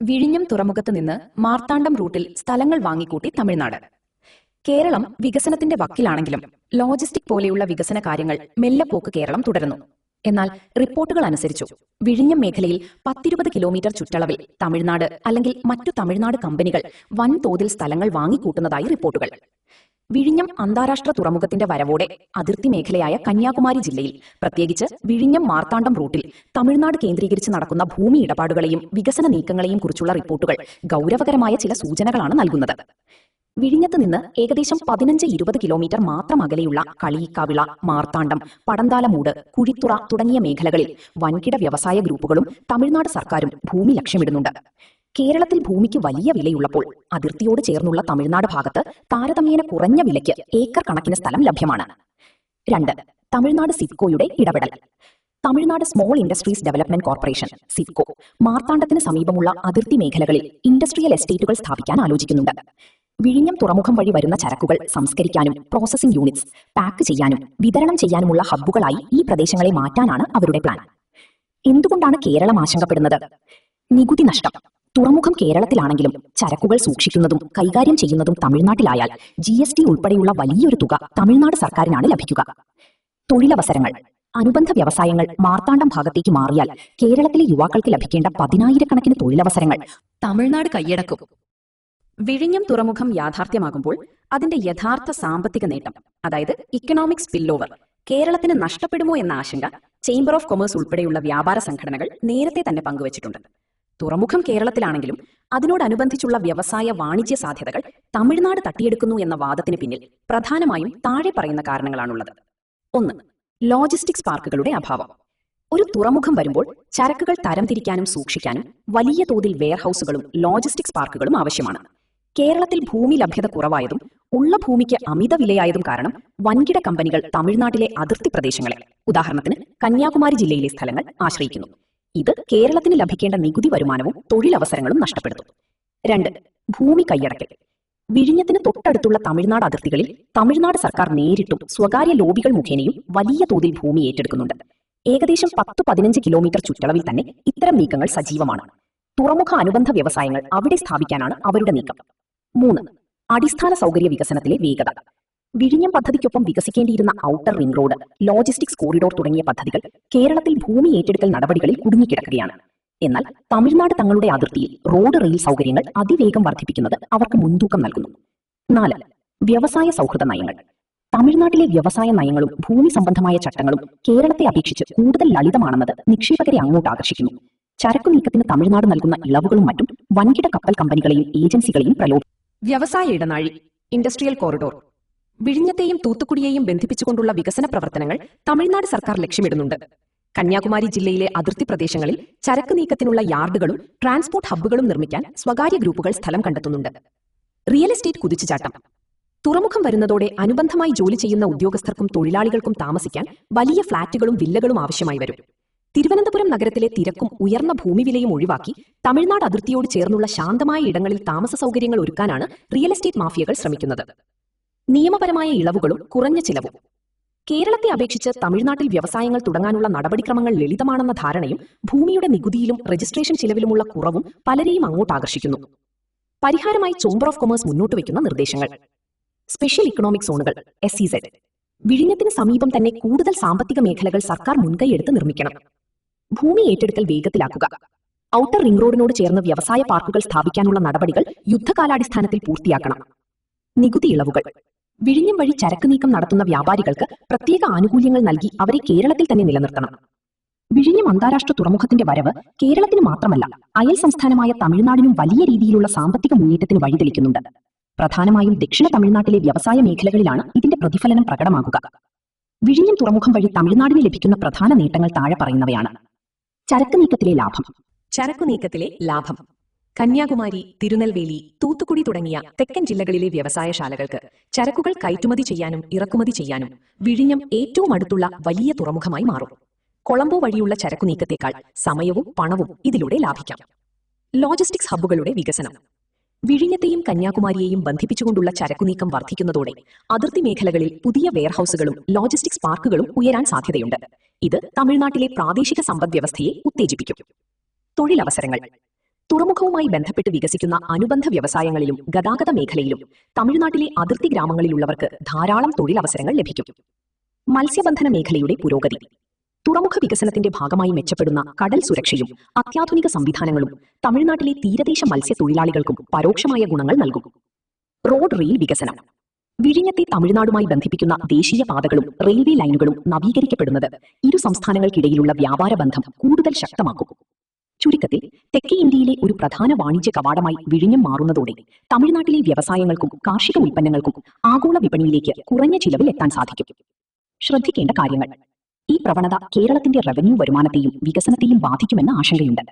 വിഴിഞ്ഞം തുറമുഖത്ത് നിന്ന് മാർത്താണ്ഡം റൂട്ടിൽ സ്ഥലങ്ങൾ വാങ്ങിക്കൂട്ടി തമിഴ്നാട്. കേരളം വികസനത്തിന്റെ വക്കിലാണെങ്കിലും ലോജിസ്റ്റിക് പോലെയുള്ള വികസന കാര്യങ്ങൾ മെല്ലെപ്പോക്ക് കേരളം തുടരുന്നു. എന്നാൽ റിപ്പോർട്ടുകൾ അനുസരിച്ചു വിഴിഞ്ഞം മേഖലയിൽ 10-20 കിലോമീറ്റർ ചുറ്റളവിൽ തമിഴ്നാട് അല്ലെങ്കിൽ മറ്റു തമിഴ്നാട് കമ്പനികൾ വൻതോതിൽ സ്ഥലങ്ങൾ വാങ്ങിക്കൂട്ടുന്നതായി റിപ്പോർട്ടുകൾ. വിഴിഞ്ഞം അന്താരാഷ്ട്ര തുറമുഖത്തിന്റെ വരവോടെ അതിർത്തി മേഖലയായ കന്യാകുമാരി ജില്ലയിൽ, പ്രത്യേകിച്ച് വിഴിഞ്ഞം മാർത്താണ്ഡം റൂട്ടിൽ തമിഴ്നാട് കേന്ദ്രീകരിച്ച് നടക്കുന്ന ഭൂമി ഇടപാടുകളെയും വികസന നീക്കങ്ങളെയും കുറിച്ചുള്ള റിപ്പോർട്ടുകൾ ഗൌരവകരമായ ചില സൂചനകളാണ് നൽകുന്നത്. വിഴിഞ്ഞത്ത് നിന്ന് ഏകദേശം 15-20 കിലോമീറ്റർ മാത്രം അകലെയുള്ള കളിയിക്കാവിള, മാർത്താണ്ഡം, പടന്താലമൂട്, കുഴിത്തുറ തുടങ്ങിയ മേഖലകളിൽ വൻകിട വ്യവസായ ഗ്രൂപ്പുകളും തമിഴ്നാട് സർക്കാരും ഭൂമി ലക്ഷ്യമിടുന്നുണ്ട്. കേരളത്തിൽ ഭൂമിക്ക് വലിയ വിലയുള്ളപ്പോൾ അതിർത്തിയോട് ചേർന്നുള്ള തമിഴ്നാട് ഭാഗത്ത് താരതമ്യേന കുറഞ്ഞ വിലയ്ക്ക് ഏക്കർ കണക്കിന് സ്ഥലം ലഭ്യമാണ്. 2. തമിഴ്നാട് സിഡ്കോയുടെ ഇടപെടൽ. Tamil Nadu small industries development corporation SIDCO മാർത്താണ്ഡത്തിന് സമീപമുള്ള അതിർത്തി മേഖലകളിൽ ഇൻഡസ്ട്രിയൽ എസ്റ്റേറ്റുകൾ സ്ഥാപിക്കാൻ ആലോചിക്കുന്നുണ്ട്. വിഴിഞ്ഞം തുറമുഖം വഴി വരുന്ന ചരക്കുകൾ സംസ്കരിക്കാനും പ്രോസസിംഗ് യൂണിറ്റ്സ്, പാക്ക് ചെയ്യാനും വിതരണം ചെയ്യാനുമുള്ള ഹബ്ബുകളായി ഈ പ്രദേശങ്ങളെ മാറ്റാനാണ് അവരുടെ പ്ലാൻ. എന്തുകൊണ്ടാണ് കേരളം ആശങ്കപ്പെടുന്നത്? നികുതി നഷ്ടം. തുറമുഖം കേരളത്തിലാണെങ്കിലും ചരക്കുകൾ സൂക്ഷിക്കുന്നതും കൈകാര്യം ചെയ്യുന്നതും തമിഴ്നാട്ടിലായാൽ GST ഉൾപ്പെടെയുള്ള വലിയൊരു തുക തമിഴ്നാട് സർക്കാരിനാണ് ലഭിക്കുക. തൊഴിലവസരങ്ങൾ. അനുബന്ധ വ്യവസായങ്ങൾ മാർത്താണ്ഡം ഭാഗത്തേക്ക് മാറിയാൽ കേരളത്തിലെ യുവാക്കൾക്ക് ലഭിക്കേണ്ട 10,000-കണക്കിന് തൊഴിലവസരങ്ങൾ തമിഴ്നാട് കൈയടക്കും. വിഴിഞ്ഞം തുറമുഖം യാഥാർത്ഥ്യമാകുമ്പോൾ അതിന്റെ യഥാർത്ഥ സാമ്പത്തിക നേട്ടം, അതായത് ഇക്കണോമിക് സ്പിൽ ഓവർ, കേരളത്തിന് നഷ്ടപ്പെടുമോ എന്ന ആശങ്ക ചേംബർ ഓഫ് കൊമേഴ്സ് ഉൾപ്പെടെയുള്ള വ്യാപാര സംഘടനകൾ നേരത്തെ തന്നെ പങ്കുവച്ചിട്ടുണ്ട്. തുറമുഖം കേരളത്തിലാണെങ്കിലും അതിനോടനുബന്ധിച്ചുള്ള വ്യവസായ വാണിജ്യ സാധ്യതകൾ തമിഴ്നാട് തട്ടിയെടുക്കുന്നു എന്ന വാദത്തിന് പിന്നിൽ പ്രധാനമായും താഴെ പറയുന്ന കാരണങ്ങളാണുള്ളത്. 1. ലോജിസ്റ്റിക്സ് പാർക്കുകളുടെ അഭാവം. ഒരു തുറമുഖം വരുമ്പോൾ ചരക്കുകൾ തരംതിരിക്കാനും സൂക്ഷിക്കാനും വലിയ തോതിൽ വെയർഹൌസുകളും ലോജിസ്റ്റിക്സ് പാർക്കുകളും ആവശ്യമാണ്. കേരളത്തിൽ ഭൂമി ലഭ്യത കുറവായതും ഉള്ള ഭൂമിക്ക് അമിത വിലയായതും കാരണം വൻകിട കമ്പനികൾ തമിഴ്നാട്ടിലെ അതിർത്തി പ്രദേശങ്ങളെ, ഉദാഹരണത്തിന് കന്യാകുമാരി ജില്ലയിലെ സ്ഥലങ്ങൾ ആശ്രയിക്കുന്നു. ഇത് കേരളത്തിന് ലഭിക്കേണ്ട നികുതി വരുമാനവും തൊഴിലവസരങ്ങളും നഷ്ടപ്പെടുത്തും. 2. ഭൂമി കൈയടക്കൽ. വിഴിഞ്ഞത്തിന് തൊട്ടടുത്തുള്ള തമിഴ്നാട് അതിർത്തികളിൽ തമിഴ്നാട് സർക്കാർ നേരിട്ടും സ്വകാര്യ ലോബികൾ മുഖേനയും വലിയ തോതിൽ ഭൂമി ഏറ്റെടുക്കുന്നുണ്ട്. ഏകദേശം 10-15 കിലോമീറ്റർ ചുറ്റളവിൽ തന്നെ ഇത്തരം നീക്കങ്ങൾ സജീവമാണ്. തുറമുഖ അനുബന്ധ വ്യവസായങ്ങൾ അവിടെ സ്ഥാപിക്കാനാണ് അവരുടെ നീക്കം. 3. അടിസ്ഥാന സൗകര്യ വികസനത്തിലെ വേഗത. വിഴിഞ്ഞം പദ്ധതിക്കൊപ്പം വികസിക്കേണ്ടിയിരുന്ന outer ring road, logistics corridor തുടങ്ങിയ പദ്ധതികൾ കേരളത്തിൽ ഭൂമി ഏറ്റെടുക്കൽ നടപടികളിൽ കുടുങ്ങിക്കിടക്കുകയാണ്. എന്നാൽ തമിഴ്നാട് തങ്ങളുടെ അതിർത്തിയിൽ റോഡ്, റെയിൽ സൗകര്യങ്ങൾ അതിവേഗം വർദ്ധിപ്പിക്കുന്നത് അവർക്ക് മുൻതൂക്കം നൽകുന്നു. 4. വ്യവസായ സൗഹൃദ നയങ്ങൾ. തമിഴ്നാട്ടിലെ വ്യവസായ നയങ്ങളും ഭൂമി സംബന്ധമായ ചട്ടങ്ങളും കേരളത്തെ അപേക്ഷിച്ച് കൂടുതൽ ലളിതമാണെന്നത് നിക്ഷേപകരെ അങ്ങോട്ട് ആകർഷിക്കുന്നു. ചരക്കു നീക്കത്തിന് തമിഴ്നാട് നൽകുന്ന ഇളവുകളും മറ്റും വൻകിട കപ്പൽ കമ്പനികളെയും ഏജൻസികളെയും പ്രലോഭിക്കും. വ്യവസായ ഇടനാഴി, ഇൻഡസ്ട്രിയൽ കോറിഡോർ. വിഴിഞ്ഞത്തെയും തൂത്തുക്കുടിയെയും ബന്ധിപ്പിച്ചുകൊണ്ടുള്ള വികസന പ്രവർത്തനങ്ങൾ തമിഴ്നാട് സർക്കാർ ലക്ഷ്യമിടുന്നുണ്ട്. കന്യാകുമാരി ജില്ലയിലെ അതിർത്തി പ്രദേശങ്ങളിൽ ചരക്ക് നീക്കത്തിനുള്ള യാർഡുകളും ട്രാൻസ്പോർട്ട് ഹബ്ബുകളും നിർമ്മിക്കാൻ സ്വകാര്യ ഗ്രൂപ്പുകൾ സ്ഥലം കണ്ടെത്തുന്നുണ്ട്. റിയൽ എസ്റ്റേറ്റ് കുതിച്ചുചാട്ടം. തുറമുഖം വരുന്നതോടെ അനുബന്ധമായി ജോലി ചെയ്യുന്ന ഉദ്യോഗസ്ഥർക്കും തൊഴിലാളികൾക്കും താമസിക്കാൻ വലിയ ഫ്ളാറ്റുകളും വില്ലകളും ആവശ്യമായി വരും. തിരുവനന്തപുരം നഗരത്തിലെ തിരക്കും ഉയർന്ന ഭൂമിവിലയും ഒഴിവാക്കി തമിഴ്നാട് അതിർത്തിയോട് ചേർന്നുള്ള ശാന്തമായ ഇടങ്ങളിൽ താമസ സൗകര്യങ്ങൾ ഒരുക്കാനാണ് റിയൽ എസ്റ്റേറ്റ് മാഫിയകൾ ശ്രമിക്കുന്നത്. നിയമപരമായ ഇളവുകളും കുറഞ്ഞ ചിലവും. കേരളത്തെ അപേക്ഷിച്ച് തമിഴ്നാട്ടിൽ വ്യവസായങ്ങൾ തുടങ്ങാനുള്ള നടപടിക്രമങ്ങൾ ലളിതമാണെന്ന ധാരണയും ഭൂമിയുടെ നികുതിയിലും രജിസ്ട്രേഷൻ ചിലവിലുമുള്ള കുറവും പലരെയും അങ്ങോട്ട് ആകർഷിക്കുന്നു. പരിഹാരമായി ചേംബർ ഓഫ് കൊമേഴ്സ് മുന്നോട്ട് വയ്ക്കുന്ന നിർദ്ദേശങ്ങൾ: സ്പെഷ്യൽ ഇക്കണോമിക് സോണുകൾ SEZ. വിഴിഞ്ഞത്തിന് സമീപം തന്നെ കൂടുതൽ സാമ്പത്തിക മേഖലകൾ സർക്കാർ മുൻകൈയെടുത്ത് നിർമ്മിക്കണം. ഭൂമി ഏറ്റെടുക്കൽ വേഗത്തിലാക്കുക. ഔട്ടർ റിംഗ് റോഡിനോട് ചേർന്ന് വ്യവസായ പാർക്കുകൾ സ്ഥാപിക്കാനുള്ള നടപടികൾ യുദ്ധകാലാടിസ്ഥാനത്തിൽ പൂർത്തിയാക്കണം. നികുതി ഇളവുകൾ. വിഴിഞ്ഞം വഴി ചരക്ക് നീക്കം നടത്തുന്ന വ്യാപാരികൾക്ക് പ്രത്യേക ആനുകൂല്യങ്ങൾ നൽകി അവരെ കേരളത്തിൽ തന്നെ നിലനിർത്തണം. വിഴിഞ്ഞം അന്താരാഷ്ട്ര തുറമുഖത്തിന്റെ വരവ് കേരളത്തിന് മാത്രമല്ല അയൽ സംസ്ഥാനമായ തമിഴ്നാടിനും വലിയ രീതിയിലുള്ള സാമ്പത്തിക മുന്നേറ്റത്തിന് വഴിതെളിക്കുന്നുണ്ട്. പ്രധാനമായും ദക്ഷിണ തമിഴ്നാട്ടിലെ വ്യവസായ മേഖലകളിലാണ് ഇതിന്റെ പ്രതിഫലനം പ്രകടമാകുക. വിഴിഞ്ഞം തുറമുഖം വഴി തമിഴ്നാടിന് ലഭിക്കുന്ന പ്രധാന നേട്ടങ്ങൾ താഴെ പറയുന്നവയാണ്. ചരക്ക് നീക്കത്തിലെ ലാഭം. ചരക്കു നീക്കത്തിലെ ലാഭം. കന്യാകുമാരി, തിരുനെൽവേലി, തൂത്തുക്കുടി തുടങ്ങിയ തെക്കൻ ജില്ലകളിലെ വ്യവസായശാലകൾക്ക് ചരക്കുകൾ കയറ്റുമതി ചെയ്യാനും ഇറക്കുമതി ചെയ്യാനും വിഴിഞ്ഞം ഏറ്റവും അടുത്തുള്ള വലിയ തുറമുഖമായി മാറും. കൊളംബോ വഴിയുള്ള ചരക്കു നീക്കത്തേക്കാൾ സമയവും പണവും ഇതിലൂടെ ലാഭിക്കാം. ലോജിസ്റ്റിക്സ് ഹബ്ബുകളുടെ വികസനം. വിഴിഞ്ഞത്തെയും കന്യാകുമാരിയെയും ബന്ധിപ്പിച്ചുകൊണ്ടുള്ള ചരക്കുനീക്കം വർദ്ധിക്കുന്നതോടെ അതിർത്തി മേഖലകളിൽ പുതിയ വെയർഹൌസുകളും ലോജിസ്റ്റിക്സ് പാർക്കുകളും ഉയരാൻ സാധ്യതയുണ്ട്. ഇത് തമിഴ്നാട്ടിലെ പ്രാദേശിക സമ്പദ് വ്യവസ്ഥയെ ഉത്തേജിപ്പിക്കും. തൊഴിലവസരങ്ങൾ. തുറമുഖവുമായി ബന്ധപ്പെട്ട് വികസിക്കുന്ന അനുബന്ധ വ്യവസായങ്ങളിലും ഗതാഗത മേഖലയിലും തമിഴ്നാട്ടിലെ അതിർത്തി ഗ്രാമങ്ങളിലുള്ളവർക്ക് ധാരാളം തൊഴിലവസരങ്ങൾ ലഭിക്കും. മത്സ്യബന്ധന മേഖലയുടെ പുരോഗതി. തുറമുഖ വികസനത്തിന്റെ ഭാഗമായി മെച്ചപ്പെടുന്ന കടൽ സുരക്ഷയും അത്യാധുനിക സംവിധാനങ്ങളും തമിഴ്നാട്ടിലെ തീരദേശ മത്സ്യത്തൊഴിലാളികൾക്കും പരോക്ഷമായ ഗുണങ്ങൾ നൽകും. റോഡ് റെയിൽ വികസനം. വിഴിഞ്ഞത്തെ തമിഴ്നാടുമായി ബന്ധിപ്പിക്കുന്ന ദേശീയ പാതകളും റെയിൽവേ ലൈനുകളും നവീകരിക്കപ്പെടുന്നത് ഇരു സംസ്ഥാനങ്ങൾക്കിടയിലുള്ള വ്യാപാര ബന്ധം കൂടുതൽ ശക്തമാക്കും. ചുരുക്കത്തിൽ, തെക്കേ ഇന്ത്യയിലെ ഒരു പ്രധാന വാണിജ്യ കവാടമായി വിഴിഞ്ഞം മാറുന്നതോടെ തമിഴ്നാട്ടിലെ വ്യവസായങ്ങൾക്കും കാർഷിക ഉൽപ്പന്നങ്ങൾക്കും ആഗോള വിപണിയിലേക്ക് കുറഞ്ഞ ചിലവിൽ എത്താൻ സാധിക്കും. ശ്രദ്ധിക്കേണ്ട കാര്യങ്ങൾ. ഈ പ്രവണത കേരളത്തിന്റെ റവന്യൂ വരുമാനത്തെയും വികസനത്തെയും ബാധിക്കുമെന്ന ആശങ്കയുണ്ട്.